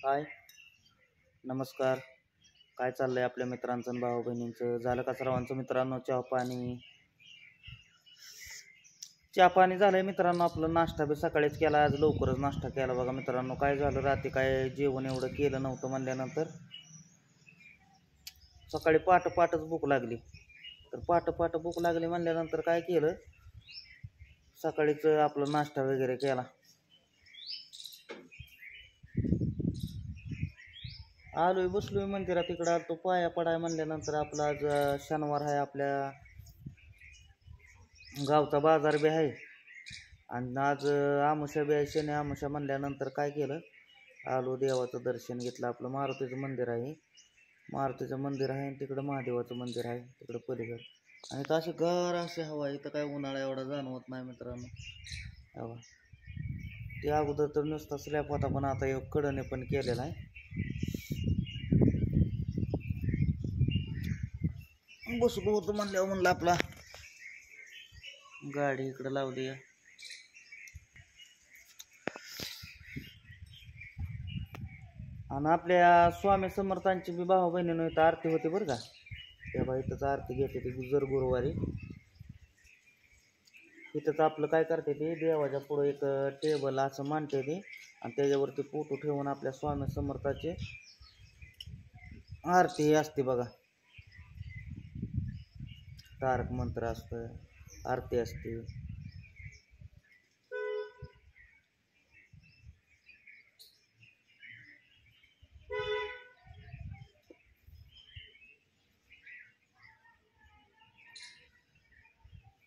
हाय, नमस्कार. काय चाललंय आपल्या मित्रांचं आणि भाऊ बहिणींचं? झालं का सर्वांचं मित्रांनो चहा पाणी? चहा पाणी झालंय मित्रांनो. आपलं नाश्ता बी सकाळीच केला, आज लवकरच नाश्ता केला बघा मित्रांनो. काय झालं, रात्री काय जेवण एवढं केलं नव्हतं म्हणल्यानंतर सकाळी पहाटच भूक लागली. तर पहाट भूक लागली म्हणल्यानंतर काय केलं, सकाळीच आपलं नाश्ता वगैरे केला. आलोय बसलोय मंदिरात, तिकडं आलतो पाया पडाय म्हणल्यानंतर आपला आज शनिवार आहे, आपल्या गावचा बाजार बी आहे आणि आज आमुषा बी आहे, शनी आमुषा म्हणल्यानंतर काय केलं, आलो देवाचं दर्शन घेतलं. आपलं मारुतीचं मंदिर आहे, आणि तिकडं महादेवाचं मंदिर आहे तिकडं पलीकडं. आणि इथं अशी गार अशी हवा, इथं काय उन्हाळा एवढा जाणवत नाही मित्रांनो. हवा ते अगोदर तर नुसता स्लॅब होता, पण आता एक कडने पण केलेला आहे. बसलो होतो म्हणल्यावर म्हणलं आपला गाडी इकडं लावली. आणि आपल्या स्वामी समर्थांची बी भाऊ बहिणीनं इथं आरती होती बरं का. तेव्हा इथंच आरती घेते ती गुजर गुरुवारी. इथंच आपलं काय करते ते, देवाच्या पुढं एक टेबल असं मांडते ते, आणि त्याच्यावरती फोटो ठेवून आपल्या स्वामी समर्थाची आरती असते बघा. तारक मंत्र असतं, आरती असते.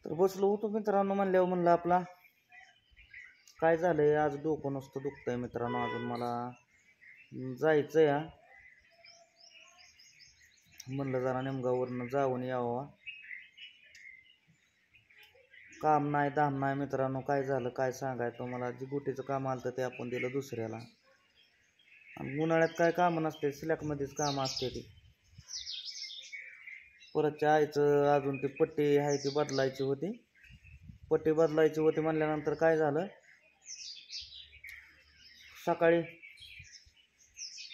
तर बसलो होतो मित्रांनो म्हणल्यावर म्हणलं आपला काय झालंय, आज डोकं नुसतं दुखतंय मित्रांनो. अजून मला जायचं या, म्हणलं जरा नेमगावरनं जाऊन यावं. काम नाही धाम नाही मित्रांनो. काय झालं काय सांगायचं मला, जी गुटीचं काम आलं तर ते आपण दिलं दुसऱ्याला. आणि उन्हाळ्यात काय कामं नसते, स्लॅकमध्येच कामं असते ती. परत आईचं अजून ती पट्टी आहे ती बदलायची होती. म्हणल्यानंतर काय झालं, सकाळी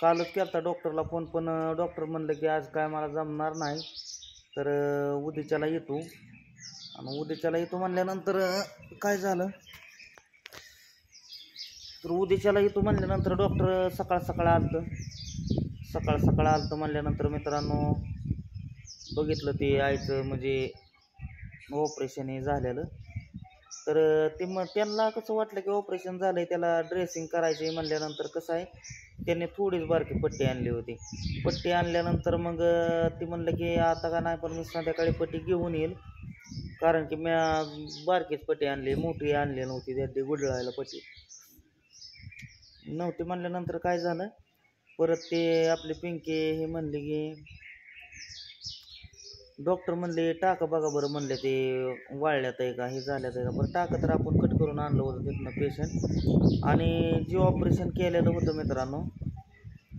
कालच केलता डॉक्टरला फोन, पण डॉक्टर म्हणलं की आज काय मला जमणार नाही, तर उद्याच्याला येतो. आणि उद्याच्याला येतो म्हणल्यानंतर काय झालं, तर उद्याच्याला येतो म्हणल्यानंतर डॉक्टर सकाळ सकाळ आलतं म्हणल्यानंतर मित्रांनो बघितलं ते आईचं म्हणजे ऑपरेशन हे झालेलं. तर ते मग त्यांना कसं वाटलं की ऑपरेशन झालं आहे, त्याला ड्रेसिंग करायचं आहे म्हणल्यानंतर कसं आहे, त्यांनी थोडीच बारकी पट्टी आणली होती. पट्टी आणल्यानंतर मग ती म्हणलं की आता का नाही, पण मी संध्याकाळी पट्टी घेऊन येईल, कारण की मी बारकीच पट्टी आणली, मोठी आणली नव्हती, त्या गुडळायला पट्टी नव्हती. म्हणल्यानंतर काय झालं, परत ते आपले पिंके हे म्हणले की डॉक्टर म्हणले टाका बघा बरं, म्हणले ते वाळल्यात आहे का, हे झाल्यात आहे का. बरं टाका, तर आपण कट करून आणलं होतं तिथनं पेशंट. आणि जे ऑपरेशन केलेलं होतं मित्रांनो,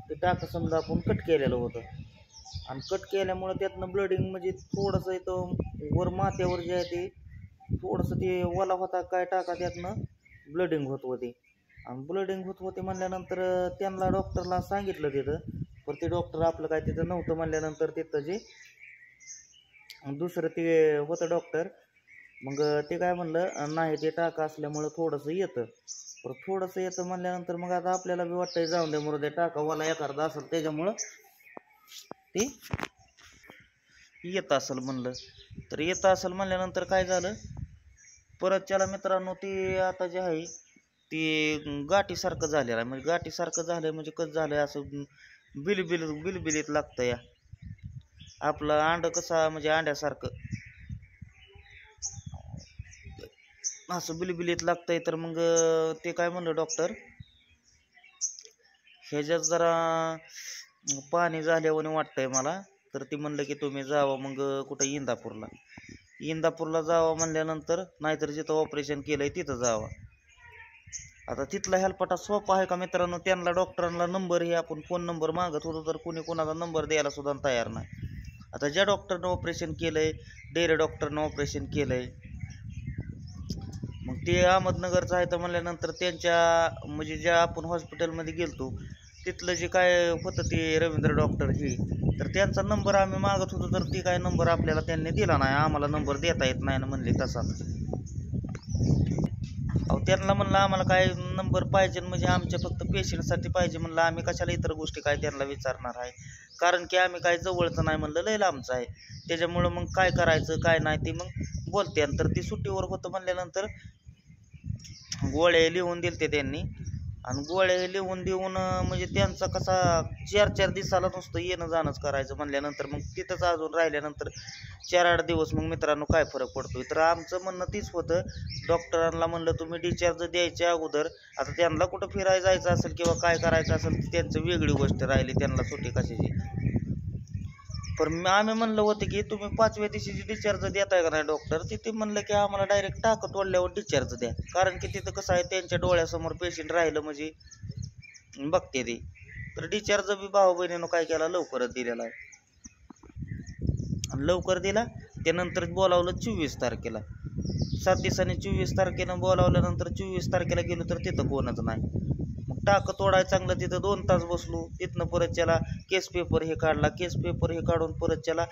ते टाका समजा आपण कट केलेलं होतं, आणि कट केल्यामुळं त्यातनं ब्लडिंग म्हणजे थोडंसं इथं वर माथ्यावर जे आहे ते थोडंसं ते ओला होता काय टाका, त्यातनं ब्लडिंग होत होती. आणि ब्लडिंग होत होते म्हणल्यानंतर त्यांना डॉक्टरला सांगितलं तिथं, पण ते डॉक्टर आपलं काय तिथं नव्हतं म्हणल्यानंतर तिथं जे दुसरं ते होतं डॉक्टर, मग ते काय म्हणलं नाही, ते टाका असल्यामुळं थोडंसं येतं म्हणल्यानंतर मग आता आपल्याला बी वाटतंय जाऊन दे मरू दे, टाका वाला एखादा असेल त्याच्यामुळं ते येत असेल म्हणलं. तर येत असेल म्हणल्यानंतर काय झालं, परत त्याला मित्रांनो ते आता जे आहे ते गाठीसारखं झालेलं आहे. म्हणजे गाठीसारखं झालंय म्हणजे कसं झालंय, असं बिलबिलीत लागतं या. आपलं अंड कसा म्हणजे अंड्यासारखं असं बिलबिलीत लागतंय. तर मग ते काय म्हणलं डॉक्टर, ह्याच्यात जरा पाणी झाल्यावर वाटतंय मला. तर ती म्हणलं की तुम्ही जावं मग कुठं इंदापूरला जावं म्हणल्यानंतर, नाहीतर जिथं ऑपरेशन केलंय तिथं जावं. आता तिथला हेल्पाटा सोपा आहे का मित्रांनो, त्यांना डॉक्टरांना नंबर हे आपण फोन नंबर मागत होतो, तर कोणी कोणाचा नंबर द्यायला सुद्धा तयार नाही. आता ज्या डॉक्टरनं ऑपरेशन केलंय, डेरे डॉक्टरनं ऑपरेशन केलंय, मग ते अहमदनगरचं आहे तर म्हणल्यानंतर त्यांच्या म्हणजे ज्या आपण हॉस्पिटलमध्ये गेलतो तिथलं जे काय होतं ते रवींद्र डॉक्टर ही, तर त्यांचा नंबर आम्ही मागत होतो, तर ती काय नंबर आपल्याला त्यांनी दिला नाही. आम्हाला नंबर देता येत नाही ना म्हणले तसा. अहो त्यांना म्हणलं आम्हाला काय नंबर पाहिजे म्हणजे आमच्या फक्त पेशंटसाठी पाहिजे म्हणलं, आम्ही कशाला इतर गोष्टी काय त्यांना विचारणार आहे. कारण की आम्ही काय जवळचं नाही म्हणलं, लय लांबचं आहे. त्याच्यामुळं मग काय करायचं काय नाही ते मग बोलते. तर ती सुट्टीवर होतं म्हणल्यानंतर गोळ्या लिहून दिलते त्यांनी. आणि गोळ्या लिहून देऊन म्हणजे त्यांचा कसा 4-4 दिवसाला नुसतं येणं जाणंच करायचं म्हणल्यानंतर मग तिथंच अजून राहिल्यानंतर 4-8 दिवस मग मित्रांनो काय फरक पडतोय. तर आमचं म्हणणं तीच होतं, डॉक्टरांना म्हणलं तुम्ही डिस्चार्ज द्यायच्या अगोदर, आता त्यांना कुठं फिरायला जायचं असेल किंवा काय करायचं असेल ती त्यांचं वेगळी गोष्ट राहिली, त्यांना सुट्टी कशाची. पण आम्ही म्हणलं होतं की तुम्ही 5व्या दिवशीची डिस्चार्ज देताय का नाही डॉक्टर, तिथे म्हणलं की आम्हाला डायरेक्ट टाकं तोडल्यावर डिस्चार्ज द्या. कारण की तिथं कसं आहे त्यांच्या डोळ्यासमोर पेशंट राहिलं म्हणजे बघते ते. तर डिस्चार्ज बी भाऊ बहिणीनं काय केला लवकरच दिलेला आहे. आणि लवकर दिला त्यानंतर बोलावलं 24 तारखेला. 7 दिवसांनी 24 तारखेनं बोलावल्यानंतर 24 तारखेला गेलो तर तिथं कोणच नाही. मग टाकं तोडायचं चांगलं तिथं 2 तास बसलो. तिथनं परत त्याला केस पेपर हे काढला, केस पेपर हे काढून परत त्याला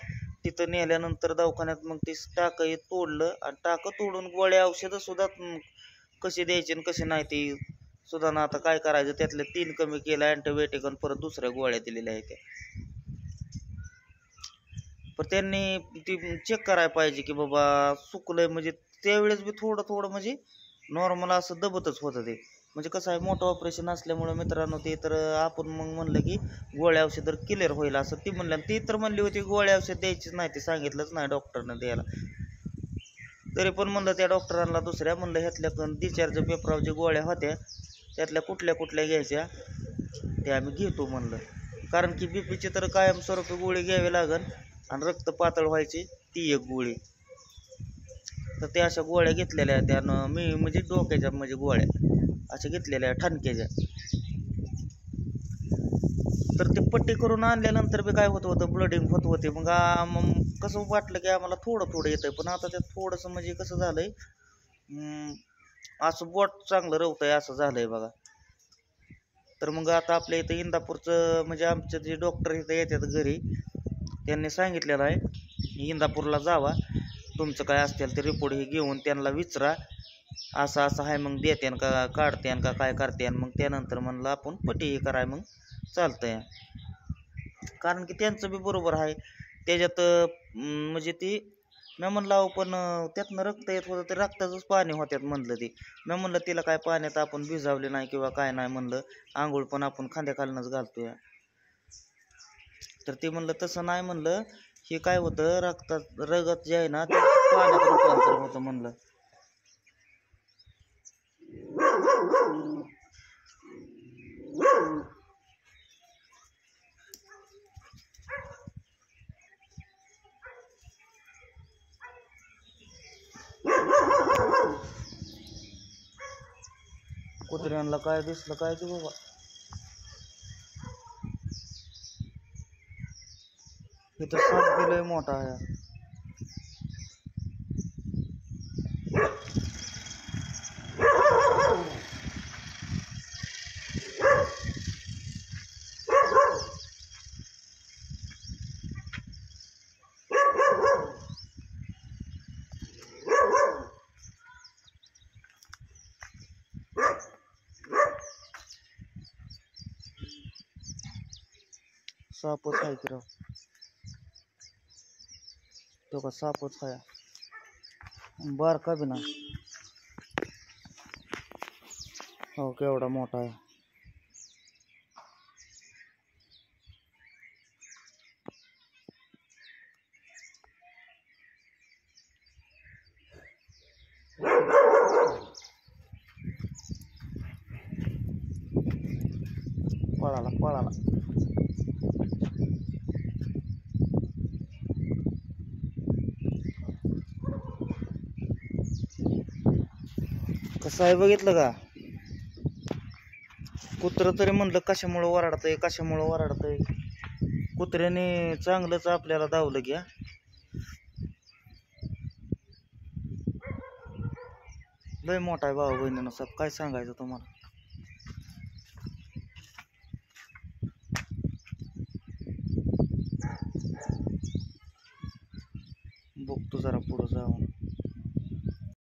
तिथं नेल्यानंतर दवाखान्यात मग ते टाकं हे तोडलं. आणि टाकं तोडून गोळ्या औषधं सुद्धा कसे द्यायचे आणि कसे नाही ते सुद्धा ना आता काय करायचं. त्यातले 3 कमी केलं अँटीबायोटिक आणि परत दुसऱ्या गोळ्या दिलेल्या आहेत त्या. पण त्यांनी ती चेक करायला पाहिजे की बाबा चुकलंय म्हणजे. त्यावेळेस बी थोडं थोडं म्हणजे नॉर्मल असं दबतच होतं ते. म्हणजे कसं आहे मोठं ऑपरेशन असल्यामुळं मित्रांनो ते, तर आपण मग म्हणलं की गोळ्या औषध क्लिअर होईल असं ती म्हणलं. ती तर म्हणली होती गोळ्या औषध द्यायचीच नाही, ते सांगितलंच नाही डॉक्टरनं द्यायला. तरी पण म्हणलं त्या डॉक्टरांना दुसऱ्या म्हणलं ह्यातल्या डिस्चार्ज पेपरावर जे गोळ्या होत्या त्यातल्या कुठल्या कुठल्या घ्यायच्या ते आम्ही घेतो म्हणलं. कारण की बीपीची तर कायमस्वरूपी गोळी घ्यावी लागेल आणि रक्त पातळ व्हायची ती एक गोळी. तर त्या अशा गोळ्या घेतलेल्या त्यानं मी म्हणजे डोक्याच्या म्हणजे गोळ्या अशा घेतलेल्या ठणक्याच्या. तर ते पट्टी करून आणल्यानंतर बी काय होत होतं ब्लडिंग होत होते. मग कसं वाटलं की आम्हाला थोडं थोडं येतंय, पण आता त्यात थोडंसं म्हणजे कसं झालंय असं बोट चांगलं रवतंय असं झालंय बघा. तर मग आता आपल्या इथं इंदापूरचं म्हणजे आमचं जे डॉक्टर इथं येतात घरी त्यांनी सांगितलेलं आहे इंदापूरला जावा, तुमचं काय असतील ते रिपोर्ट हे घेऊन त्यांना विचारा असं असं आहे, मग देते का काढते का काय करते. मग त्यानंतर म्हणलं आपण पट्टी हे कराय मग चालतंय. कारण की त्यांचं बी बरोबर आहे त्याच्यात म्हणजे ती मी म्हणलं अहो पण त्यातनं रक्त येत होतं ते रक्ताचंच पाणी होत्यात म्हणलं. ते मी म्हणलं तिला काय पाण्यात आपण भिजावले नाही किंवा काय नाही म्हणलं, आंघोळ पण आपण खांद्याखालनंच घालतोय. तर ते म्हणलं तसं नाही म्हणलं, हे काय होतं रक्तात रगत जे आहे ना ते पाण्यात रूपांतर होतं म्हणलं. कुत्र्यांना काय दिसलं काय की बाबा, इथं साप बी लय मोठा आहे. सापच आहे की राव, तो का सापच आहे बारका बी नाही. हो केवढा मोठा आहे. पळाला पळाला. कसं आहे बघितलं का, कुत्रं तरी म्हणलं कशामुळं वराडतंय कशामुळं वराडतंय. कुत्र्याने चांगलंच आपल्याला धावलं घ्या. लय मोठा आहे भाऊ बहिणीनं साप, काय सांगायचं तुम्हाला. बघतो जरा पुढं जाऊन.